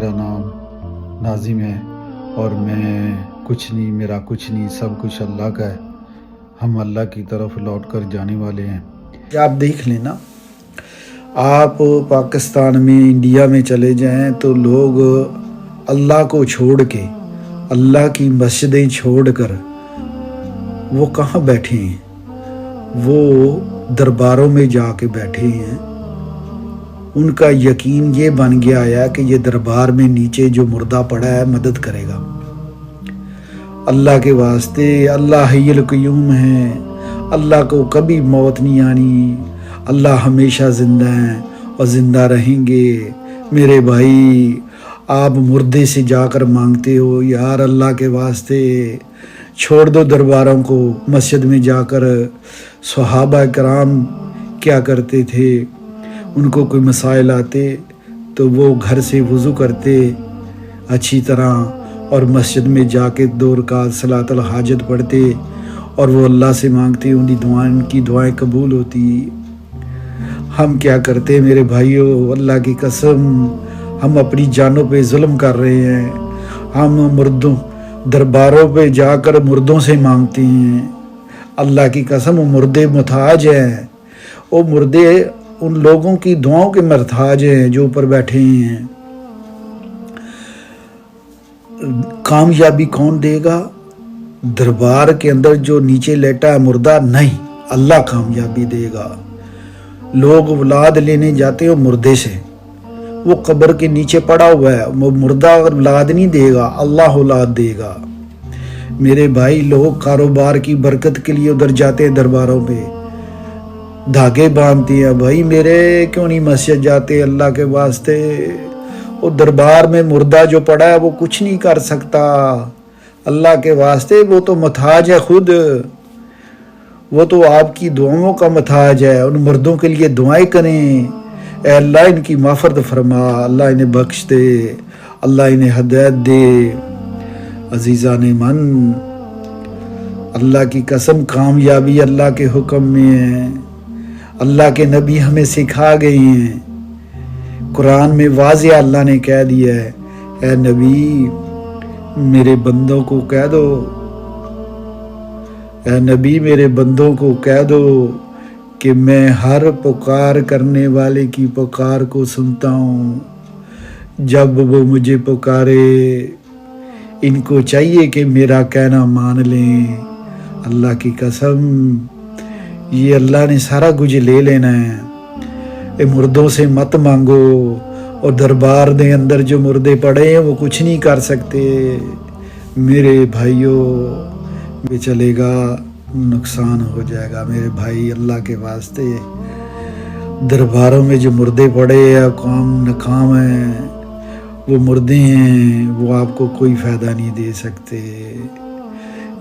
میرا نام ناظم ہے اور میں کچھ نہیں، میرا کچھ نہیں، سب کچھ اللہ کا ہے۔ ہم اللہ کی طرف لوٹ کر جانے والے ہیں۔ آپ دیکھ لیں نا، آپ پاکستان میں، انڈیا میں چلے جائیں تو لوگ اللہ کو چھوڑ کے، اللہ کی مسجدیں چھوڑ کر وہ کہاں بیٹھے ہیں؟ وہ درباروں میں جا کے بیٹھے ہیں۔ ان کا یقین یہ بن گیا ہے کہ یہ دربار میں نیچے جو مردہ پڑا ہے مدد کرے گا۔ اللہ کے واسطے، اللہ حی القیوم ہے، اللہ کو کبھی موت نہیں آنی، اللہ ہمیشہ زندہ ہیں اور زندہ رہیں گے۔ میرے بھائی، آپ مردے سے جا کر مانگتے ہو، یار اللہ کے واسطے چھوڑ دو درباروں کو۔ مسجد میں جا کر صحابہ کرام کیا کرتے تھے؟ ان کو کوئی مسائل آتے تو وہ گھر سے وضو کرتے اچھی طرح اور مسجد میں جا کے 2 رکعت صلاۃ الحاجت پڑھتے اور وہ اللہ سے مانگتے، ان کی دعائیں قبول ہوتی۔ ہم کیا کرتے میرے بھائیوں؟ اللہ کی قسم، ہم اپنی جانوں پہ ظلم کر رہے ہیں۔ ہم مردوں درباروں پہ جا کر مردوں سے مانگتے ہیں۔ اللہ کی قسم، وہ مردے محتاج ہیں، وہ مردے ان لوگوں کی دعاؤں کے محتاج ہیں جو اوپر بیٹھے ہیں۔ کامیابی کون دے گا؟ دربار کے اندر جو نیچے لیٹا ہے مردہ نہیں، اللہ کامیابی دے گا۔ لوگ اولاد لینے جاتے ہیں مردے سے، وہ قبر کے نیچے پڑا ہوا ہے، وہ مردہ اولاد نہیں دے گا، اللہ اولاد دے گا۔ میرے بھائی، لوگ کاروبار کی برکت کے لیے ادھر جاتے ہیں درباروں پہ، دھاگے باندھتے ہیں۔ بھائی میرے، کیوں نہیں مسجد جاتے اللہ کے واسطے؟ وہ دربار میں مردہ جو پڑا ہے وہ کچھ نہیں کر سکتا، اللہ کے واسطے وہ تو محتاج ہے خود، وہ تو آپ کی دعاؤں کا محتاج ہے۔ ان مردوں کے لیے دعائیں کریں، اے اللہ ان کی معافرت فرما، اللہ انہیں بخش دے، اللہ انہیں ہدایت دے۔ عزیزان من، اللہ کی قسم، کامیابی اللہ کے حکم میں ہے۔ اللہ کے نبی ہمیں سکھا گئے ہیں، قرآن میں واضح اللہ نے کہہ دیا ہے، اے نبی میرے بندوں کو کہہ دو، اے نبی میرے بندوں کو کہہ دو کہ میں ہر پکار کرنے والے کی پکار کو سنتا ہوں۔ جب وہ مجھے پکارے، ان کو چاہیے کہ میرا کہنا مان لیں۔ اللہ کی قسم، یہ اللہ نے سارا کچھ لے لینا ہے۔ اے مردوں سے مت مانگو، اور دربار دے اندر جو مردے پڑے ہیں وہ کچھ نہیں کر سکتے۔ میرے بھائیوں، یہ چلے گا نقصان ہو جائے گا۔ میرے بھائی، اللہ کے واسطے درباروں میں جو مردے پڑے ہیں کام ناکام ہیں، وہ مردے ہیں، وہ آپ کو کوئی فائدہ نہیں دے سکتے۔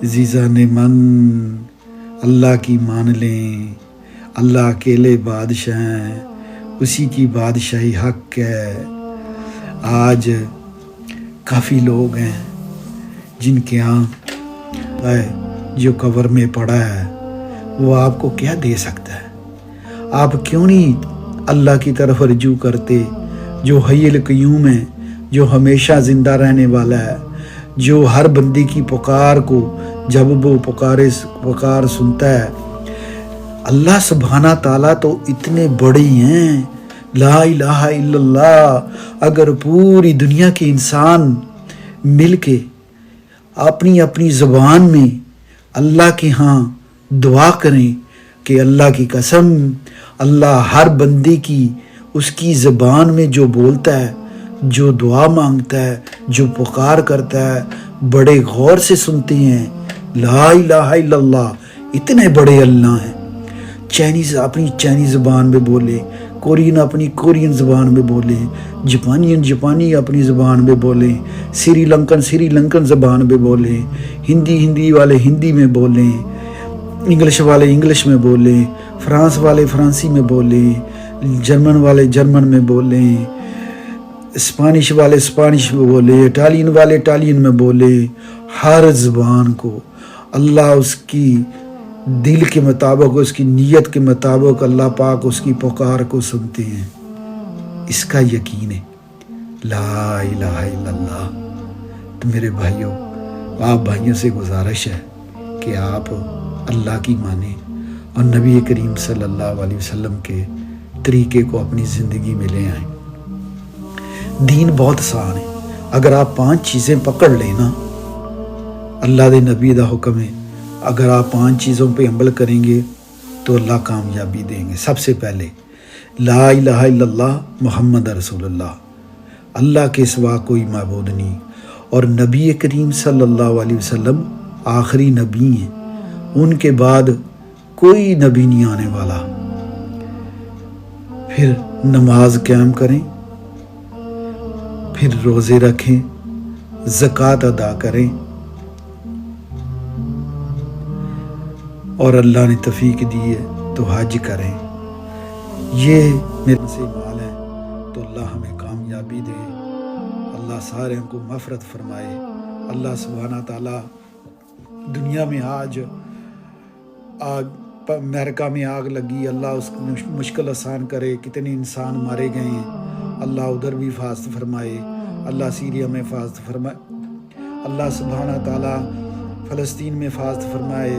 عزیزان من، اللہ کی مان لیں، اللہ اکیلے بادشاہ ہیں، اسی کی بادشاہی حق ہے۔ آج کافی لوگ ہیں جن کے ہاں جو قبر میں پڑا ہے وہ آپ کو کیا دے سکتا ہے؟ آپ کیوں نہیں اللہ کی طرف رجوع کرتے جو حی القیوم ہے، جو ہمیشہ زندہ رہنے والا ہے، جو ہر بندی کی پکار کو جب وہ پکار سنتا ہے۔ اللہ سبحانہ تعالیٰ تو اتنے بڑے ہیں، لا الہ الا اللہ۔ اگر پوری دنیا کے انسان مل کے اپنی اپنی زبان میں اللہ کے ہاں دعا کریں کہ اللہ کی قسم، اللہ ہر بندے کی اس کی زبان میں جو بولتا ہے، جو دعا مانگتا ہے، جو پکار کرتا ہے، بڑے غور سے سنتے ہیں۔ لا الہ الا اللہ، اتنے بڑے اللہ ہیں۔ چائنیز اپنی چائنیز زبان میں بولے، کورین اپنی کورین زبان میں بولے، جاپانی اپنی زبان میں بولے، سری لنکن زبان میں بولے، ہندی والے ہندی میں بولیں، انگلش والے انگلش میں بولیں، فرانس والے فرانسی میں بولیں، جرمن والے جرمن میں بولیں، اسپانش والے اسپانش میں بولے، اٹالین والے اٹالین میں بولے۔ ہر زبان کو اللہ اس کی دل کے مطابق، اس کی نیت کے مطابق اللہ پاک اس کی پکار کو سنتے ہیں۔ اس کا یقین ہے۔ لا الہ الا اللہ۔ تو میرے بھائیوں، آپ بھائیوں سے گزارش ہے کہ آپ اللہ کی مانیں اور نبی کریم صلی اللہ علیہ وسلم کے طریقے کو اپنی زندگی میں لے آئیں۔ دین بہت آسان ہے، اگر آپ 5 چیزیں پکڑ لیں نا، اللہ دے نبی دا حکم ہے، اگر آپ 5 چیزوں پہ عمل کریں گے تو اللہ کامیابی دیں گے۔ سب سے پہلے لا الہ الا اللہ محمد رسول اللہ، اللہ کے سوا کوئی معبود نہیں، اور نبی کریم صلی اللہ علیہ وسلم آخری نبی ہیں، ان کے بعد کوئی نبی نہیں آنے والا۔ پھر نماز قائم کریں، پھر روزے رکھیں، زکوٰۃ ادا کریں، اور اللہ نے توفیق دی ہے تو حج کریں۔ یہ میرے سے مال ہے تو اللہ ہمیں کامیابی دے، اللہ سارے کو مغفرت فرمائے۔ اللہ سبحانہ تعالیٰ دنیا میں آج امریکہ میں آگ لگی، اللہ اس کی مشکل آسان کرے، کتنے انسان مارے گئے ہیں، اللہ ادھر بھی حفاظت فرمائے، اللہ سیریا میں حفاظت فرمائے، اللہ سبحانہ تعالیٰ فلسطین میں حفاظت فرمائے،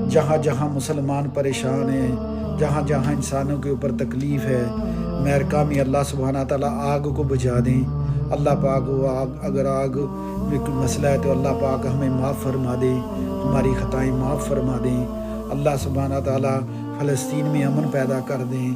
جہاں جہاں مسلمان پریشان ہیں، جہاں جہاں انسانوں کے اوپر تکلیف ہے، امریکہ میں اللہ سبحانہ تعالیٰ آگ کو بجھا دیں۔ اللہ پاک وہ اگر آگ میں کوئی مسئلہ ہے تو اللہ پاک ہمیں معاف فرما دیں، ہماری خطائیں معاف فرما دیں۔ اللہ سبحانہ تعالیٰ فلسطین میں امن پیدا کر دیں،